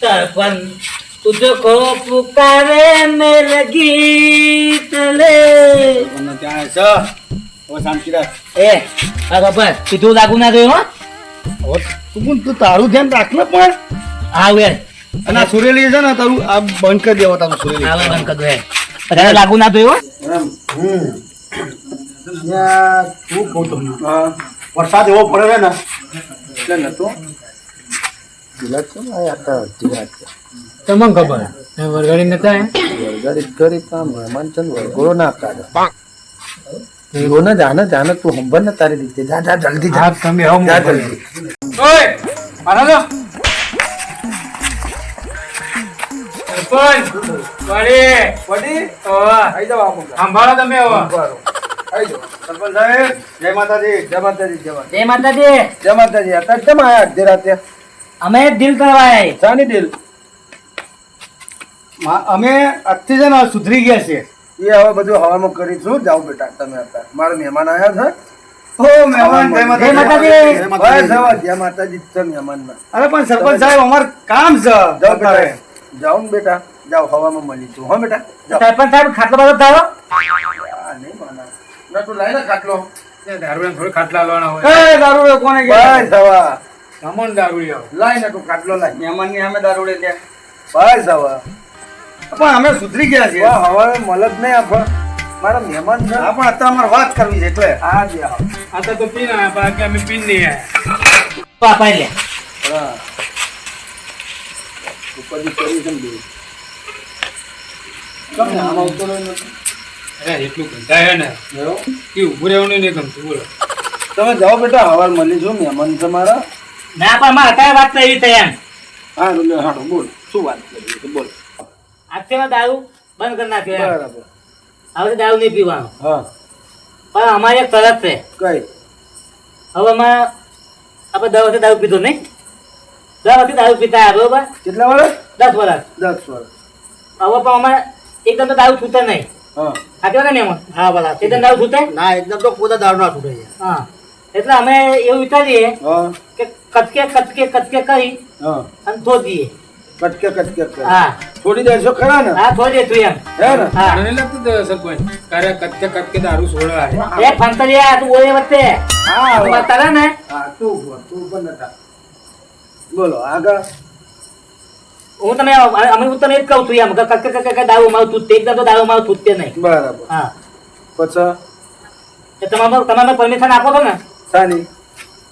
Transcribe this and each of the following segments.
सरपंच तुझको पुकारे मेरे गीत ले ત્યાં છે હવે શાંતિ રાખ એ બરાબર સીધું લાગુ ના જોયું હો તું તારું ધ્યાન રાખ ને પણ હા યાર અને આ સુરેલી છે ને તારું આ બંધ કરી દેવા તારું સુરેલી હા બંધ કરી દો વધારે લાગુ ના જોયું શું કહું તમને વરસાદ એવો પડે ને એટલે નતો તમને ખબર વરગાડી નતા વરગાડી કરી કામ મહેમાન ચંદ વરગોળો ના કાઢે ને જાને તું હંભર ને તારી રીતે જા જા જલ્દી જા તમે જા જલ્દી ઓય મારા સરપંચ વડી આઈ જાવ સંભાળો તમે હવે આઈ જાવ સરપંચ સાહેબ જય માતાજી જય માતાજી જય માતાજી જય માતાજી જય માતાજી અત્યારે કેમ આયા અડધી રાતે અમે દિલ કરવા શાની દિલ અમે આજથી છે ને સુધરી ગયા છે એ હવે બધું હવામાં કરીશું જાઓ બેટા તમે અત્યારે મારા મહેમાન આવ્યા છે ઓ મહેમાન જય માતાજી જય માતાજી છે મહેમાન અરે પણ સરપંચ સાહેબ અમાર કામ છે જાઓ બેટા જાઓ ને બેટા જાઓ હવામાં મળીશું હો બેટા જાઓ સરપંચ સાહેબ ખાટલો બધો તારો નહીં માના ના તું લાઈ ને ખાટલો દારૂ થોડી ખાટલા લાવવાના હોય એ દારૂ કોને બસ હવા સામાન દારૂ લાઈ ને તું ખાટલો લાઈ મહેમાન ની અમે દારૂ લે ત્યાં બસ હવા પણ અમે સુધરી ગયા છીએ હવે મળત નહીં આપણે મારા મહેમાન છે પણ અત્યારે અમારે વાત કરવી છે એટલે આ જે આ તો પીને આયા બાકી અમે પીને નહીં આયા પાપા લે હા ઉપરથી કરી છે ને તમને આમાં ઉતરો નથી અરે એટલું કંટાળે ને કે ઊભું રહેવાનું નહીં ગમતું બોલો તમે જાઓ બેટા હવાર મળી જો મહેમાન છે મારા ના પણ મારે અત્યારે વાત કરી છે એમ હા એટલે હાડો બોલ શું વાત કરી છે બોલ આજથી દારૂ બંધ કરી નાખ્યો એમ. બરાબર હવે દારૂ નહીં પીવાનું હા પણ અમારે એક શરત છે કઈ હવે અમે આપણે 10 વર્ષથી દારૂ પીધો નહીં 10 વર્ષથી દારૂ પીતા આવ્યા બરોબર કેટલા વર્ષ 10 વર્ષ 10 વર્ષ હવે પણ અમે એકદમ તો દારૂ છૂટે નહીં હા સાચું ને એમાં હા બરાબર એકદમ દારૂ છૂટે ના એકદમ તો પોતા દારૂ ના છૂટે છે હા એટલે અમે એવું વિચારીએ હા કે કચકે કરી હા અને ધોધીએ કટકે કટકે હા છોડી દેશો ખરા ને હા ધોઈ દેશું એમ હે ને હા મને નહીં લાગતું સરપંચ કારે કટકે કટકે દારૂ છોડવા એ ફંતરિયા તું ઓય વચ્ચે હા તું વાત કરે ને હા તું પણ નતા બોલો આગળ હું તમે તને જ કહું છું એમ કટકે દારૂ મારું તૂટતે એકદમ તો દારૂ મારું તૂટતે નહીં બરાબર હા પછી એ તમારે પરમિશન આપો છો ને સાની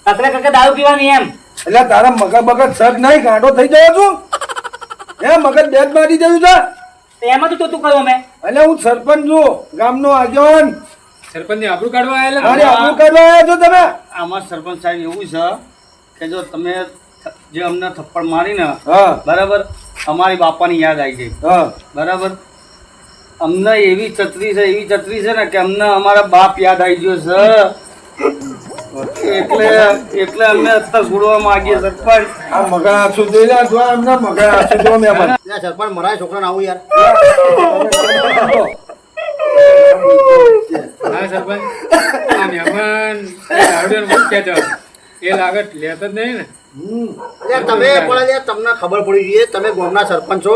કટકે દારૂ પીવાની એમ એટલે તારા મગજ બગજ સગ નહીં ગાંડો થઈ ગયો છું હે મગજ બેગ મારી દેવું છે તો એમાં તો તું કહ્યું અમે એટલે હું સરપંચ છું ગામનો આગેવાન સરપંચ ની આબરૂ કાઢવા આયેલા અરે આવું કરવા આવ્યા છો તમે આમાં સરપંચ સાહેબ એવું છે કે જો તમે જે અમને થપ્પડ મારી ને હા બરાબર અમારી બાપાની યાદ આવી ગઈ હા બરાબર અમને એવી છત્રી છે ને કે અમને અમારા બાપ યાદ આવી ગયો છે એટલે અમે અત્યારે છોડવા માંગીએ સરપંચ આ મગા આસુ જોઈ લે જો એમના મગા આસુ જો મેં પણ સરપંચ મરાય છોકરાને આવું યાર હા સરપંચ આ મહેમાન દારૂ મૂક્યા છે એ લાગત લેતો જ નહીં ને તમે પણ તમને ખબર પડી જોઈએ તમે ગામના સરપંચ છો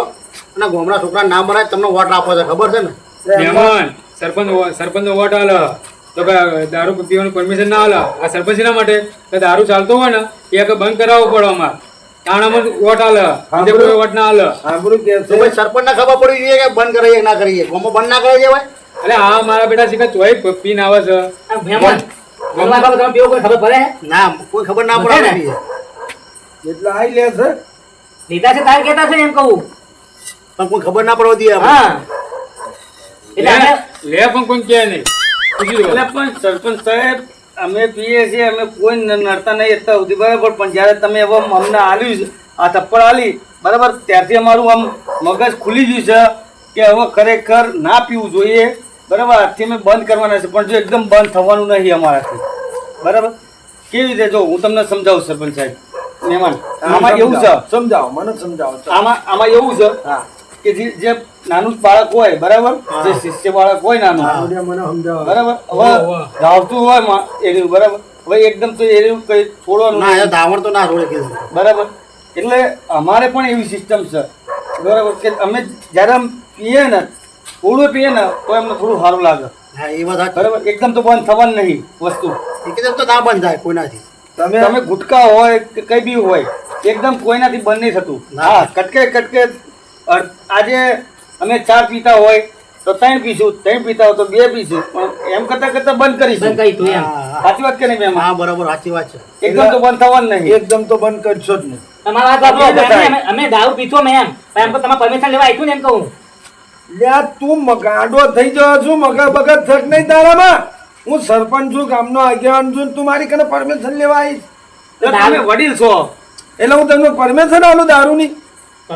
અને ગામના છોકરા ના મરાય તમને વોટ આપો છો ખબર છે ને મહેમાન સરપંચ નો વોટ આલે તો કે દારૂ પીવાનું પરમિશન ના આલે આ સરપંચ ના માટે કે દારૂ ચાલતો હોય ને એ બંધ કરાવવો પડે અમારે તાણામાં વોટ આલે બીજે કોઈ વોટ ના આલે સાંભળું કે તો ભાઈ સરપંચને ખબર પડી જોઈએ કે બંધ કરીએ કે ના કરીએ ગામમાં બંધ ના કરીએ ભાઈ અરે હા મારા બેટા શીખા ચોઈ પીને આવે છે આ મહેમાન મહેમાન બાબા તમે પીવો કોઈ ખબર પડે ના કોઈ ખબર ના પડે ને એટલે આઈ લે છે લીધા છે તારે કહેતા છે એમ કહું પણ કોઈ ખબર ના પડવા દે હા એટલે અમે લે પણ કોઈ કહે નહીં પૂછી લો. એટલે પણ સરપંચ સાહેબ અમે પીએ છીએ અમે કોઈ નડતા નહીં એટલા સુધી બરાબર પણ જ્યારે તમે હવે અમને આલ્યું છે આ થપ્પડ આલી બરાબર ત્યારથી અમારું આમ મગજ ખુલી ગયું છે કે હવે ખરેખર ના પીવું જોઈએ બરાબર આજથી અમે બંધ કરવાના છે પણ જો એકદમ બંધ થવાનું નહીં અમારાથી બરાબર કેવી રીતે જો હું તમને સમજાવું સરપંચ સાહેબ મહેમાન આમાં એવું છે સમજાવો મને સમજાવો આમાં એવું છે હા કે જે નાનું બાળક હોય બરાબર જે શિષ્ય બાળક હોય નાનું મને સમજાવો બરાબર હવે ધાવતું હોય એનું બરાબર હવે એકદમ તો એનું કઈ છોડવાનું ના ધાવણ તો ના છોડે કીધું બરાબર એટલે અમારે પણ એવી સિસ્ટમ છે બરાબર કે અમે જ્યારે આમ પીએ ને થોડું પીએ ને તો એમને થોડું સારું લાગે હા એ વાત સાચી. બરાબર એકદમ તો બંધ થવાનું નહીં વસ્તુ એકદમ તો ના બંધ થાય કોઈનાથી. તમે ગુટકા હોય કે કઈ બી હોય એકદમ કોઈનાથી બંધ નહીં થતું હા કટકે કટકે આજે અમે 4 પીતા હોય તો 3 પીશું 3 પીતા હોય તો 2 પીશું પણ એમ કરતા કરતા બંધ કરીશું બંધ કરી તું એમ હા, સાચી વાત કે નહીં મેમ હા બરાબર સાચી વાત છે. એકદમ તો બંધ થવાનું નહીં એકદમ તો બંધ કરશો જ નહીં. તમારા વાત સાંભળો, અમે દારૂ પીતો મેં એમ પણ એમ તો તમારે પરમિશન લેવા આવ્યું ને એમ કહું લ્યા તું મગાડો થઈ જવો છું મગા બગા થક નહીં તારામાં. હું સરપંચ છું ગામનો આગેવાન છું તું મારી કને પરમિશન લેવા આવીશ તો તમે વડીલ છો એટલે હું તમને પરમિશન આલું દારૂની?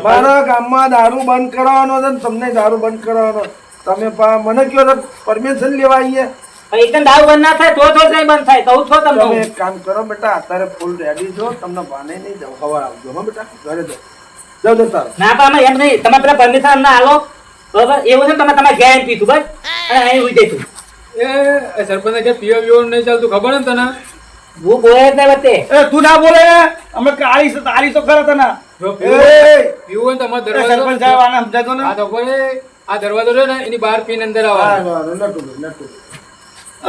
મારા ગામમાં દારૂ બંધ કરાવવાનો છે ને તમને દારૂ બંધ કરાવવાનો. તમે મને કહો તો પરમિશન લેવા આવીએ. પણ એકદમ દારૂ બંધ ના થાય તો નહીં બંધ થાય કહું છો તમે તમને એક કામ કરો બેટા અત્યારે ફૂલ રેડી છો તમને બાને નહીં જાવ સવાર આવજો હા બેટા ઘરે જાઓ જાઓ તારો. ના પણ અમે એમ નહીં તમે પેલા પરમિશન અમને આલો બરોબર એવું છે ને તમે તમારે ઘેર પીતું બસ અને અહીં ઉઈ જઈશું એ સરપંચ કે પીઓ પીઓ નહીં ચાલતું ખબર ને તને? હું બોલે જ નહીં વચ્ચે એ તું ના બોલે ને અમે આલી તો ખરા તને જો એ, પીવું હોય ને તમારો સરપંચ દરવાજો સાહેબ આને સમજાતો ને આ તો કોઈ આ દરવાજો છે ને એની બહાર પીને અંદર હા, આવવાનું. નટુ નટુ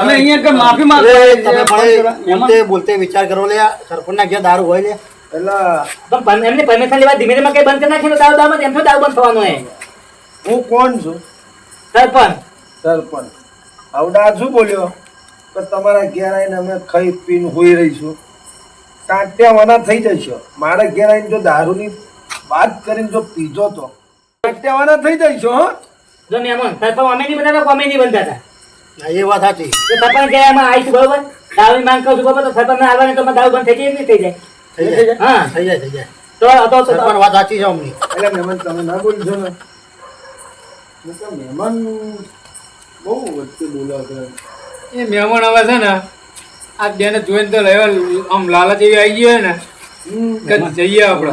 અમે અહીંયા કે માફી માંગો તમે પણ બોલતે બોલતે વિચાર કરો લે સરપંચના ઘેર દારૂ હોય લે. એટલે પણ એમને પરમિશન લેવા ધીમે ધીમે કઈ બંધ કરી નાખીને દારૂ દારૂ એમ તો દારૂ બંધ થવાનો હે હું કોણ છું? સરપંચ સરપંચ. આવડા શું બોલ્યો કે તમારા ઘેર આવીને અમે ખાઈ પીને હોઈ રહીશું કાંટ્યાવાના થઈ જશો. મારા ઘેર આવીને જો દારૂની વાત કરીને જો પીજો તો કાંટ્યાવાના થઈ જશો. હો જો મહેમાન સરપંચ અમે નહીં બંધાતા અમે નહીં બંધાતા હા, એ વાત સાચી. તો સરપંચ કે એમાં આવીશું બરોબર દારૂની માંગ કરું છું બરોબર તો સરપંચ ને આવવાને તો અમારે દારૂ બંધ થઈ જાય કે નહીં થઈ જાય થઈ જાય હા થઈ જાય થઈ જાય. તો સરપંચ વાત સાચી છે અમની. એટલે મહેમાન તમે ના બોલશો ને હું તો મહેમાન બહુ વચ્ચે બોલ્યા છે. એ મહેમાન આવે છે ને આ બેને જોઈને તો લેવા આમ લાલચ એવી આવી ગઈ હોય ને કે જઈએ આપણે.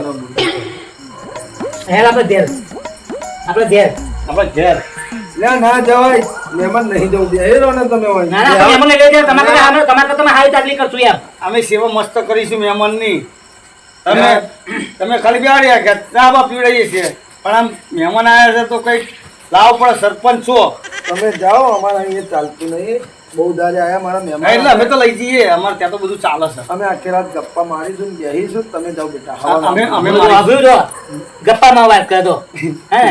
હેલ આપણે ઘેર આપણે ઘેર આપણે ઘેર લ્યા ના જવાય મહેમાન નહીં જવું દે એ રહો ને તમે હોય. ના ના તમે મહેમાનને લઈ જાઓ તમારે તમે હારી ચાકરી કરશું યાર અમે સેવા મસ્ત કરીશું મહેમાનની તમે ખાલી બેહાડ્યા કે ચા બા પીવડાવીએ છીએ પણ આમ મહેમાન આવ્યા છે તો કંઈક લાવો પડે સરપંચ છો તમે જાઓ અમારા અહીંયા ચાલતું નહીં બહુ દાડે આયા મારા એટલે મહેમાન અમે તો લઈ જઈએ અમારે ત્યાં તો બધું ચાલે છે અમે આખી રાત ગપ્પા મારીશું ને બેહીશું તમે જાઓ બેટા અમે હવા અમે બધું વાપર્યું જો ગપ્પામાં વાત કરતો હે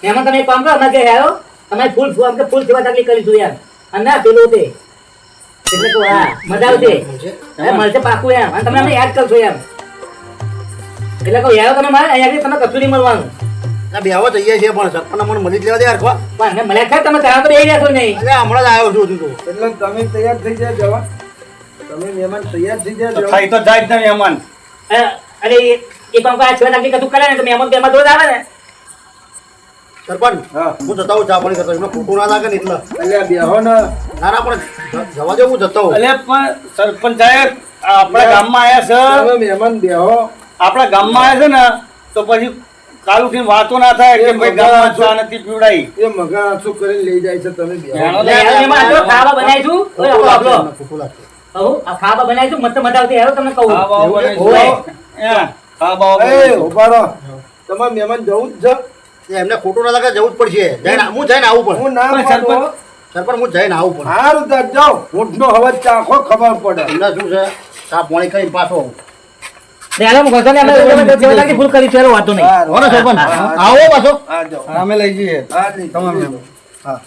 એમાં તમે એક કામ કરો અમારે ઘેર આવ્યો અમે ફૂલ સેવા ચાકરી કરીશું યાર અને ના પેલું તે એટલે કહું હા મજા આવશે હવે મળશે પાકું એમ અને તમે અમને યાદ કરશો એમ એટલે કહું યાર તમે મારે અહીંયા તમે કશું નહીં મળવાનું ના બેહવા જઈએ છીએ પણ સરપંચને મને મળી જ લેવા દે યાર ખવા. પણ અમે મળ્યા ખરા તમે ત્યાં તો બેસી રહેશો નહીં અરે હમણાં જ આવ્યો છું હજુ તો. એટલે તમે તૈયાર થઈ જાય જવા તમે મહેમાન તૈયાર થઈ જાય તો જવા થઈ તો જાય જ ને મહેમાન અરે એ કામ આ સેવા ચાકરી કશું કરે ને તો મહેમાન બેમાં દોડ આવે ને સરપંચ હા હું જતા હોઉં ચા પાણી કરતો એમને ખોટું ના લાગે ને એટલે. એટલે બેહો ને ના ના પણ જવા દે હું જતો હોઉં. એટલે પણ સરપંચ સાહેબ આપણા ગામમાં આવ્યા છે તમે મહેમાન બેહો આપણા ગામમાં આવ્યા છે ને તો પછી કાલ ઉઠીને વાતો ના થાય કે ભાઈ ગામમાં ચા નથી પીવડાવી એ મગા આંસુ કરીને લઈ જાય છે તમે બેહો એટલે યાર મહેમાન આટલો ખાવા બનાવીશું ઓય આપણો આપણો એમને ખોટું લાગશે. કહું આ ખાવા બનાવીશું મસ્ત મજા આવતી યાર તમને કહું ખાવા બાવા ઓય. બનાવીશું. હા, ખાવા બાવા એ બનાવીશું. ઉભા રહો તમારે મહેમાન જવું જ છે એ એમને ખોટું ના લાગે જવું જ પડશે. હું જઈને આવું પણ હું ના પણ પાડું. સરપંચ હું જઈને આવું પણ સારું તાર જાઓ ઊંટનો અવાજ ચાખો ખબર પડે એમને શું છે ચા પાણી કરીને પાછો આવું. યાર હું ઘરને અમે સેવા ચાકરી ફૂલ કરી છે વાતો નહીં સારું. હો ને સરપંચ હા, આવો પાછો. હા જાઓ અમે લઈ જઈએ હા નહીં તમામ તમે હા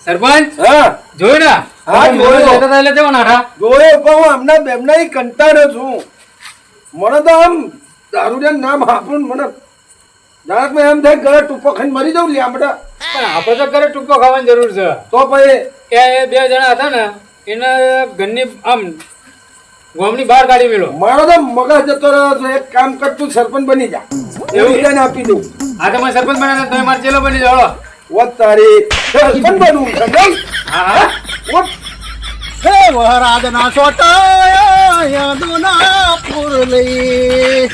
સરપંચ હા જોયું ને હા, તમે જોયું. લેતા હતા એટલે જવાના હતા. જોયો પણ હું આમના બેમના કંટાળ્યો છું મને તો આમ દારૂડિયા નામ આપું ને મને જરાક મેં એમ થાય ગળે ટૂંકો ખાઈને મરી જાઉં લીમડા પણ આપણે તો ઘરે ટૂંકો ખાવાની જરૂર છે તો પછી કે એ 2 જણા હતા ને એને ઘરની આમ ગામની બહાર કાઢી મેલો. મારો તો મગજ જતો રહ્યો છે એક કામ કર તું સરપંચ બની જા એવું એને આપી દઉં આ તમે સરપંચ બન્યા તમે મારે ચેલો બની જાઓ. વત તારી સરપંચ બનવું છે નહીં? હા હા વત. હે વહરાજ ના સોટા યાદો ના પૂર લઈ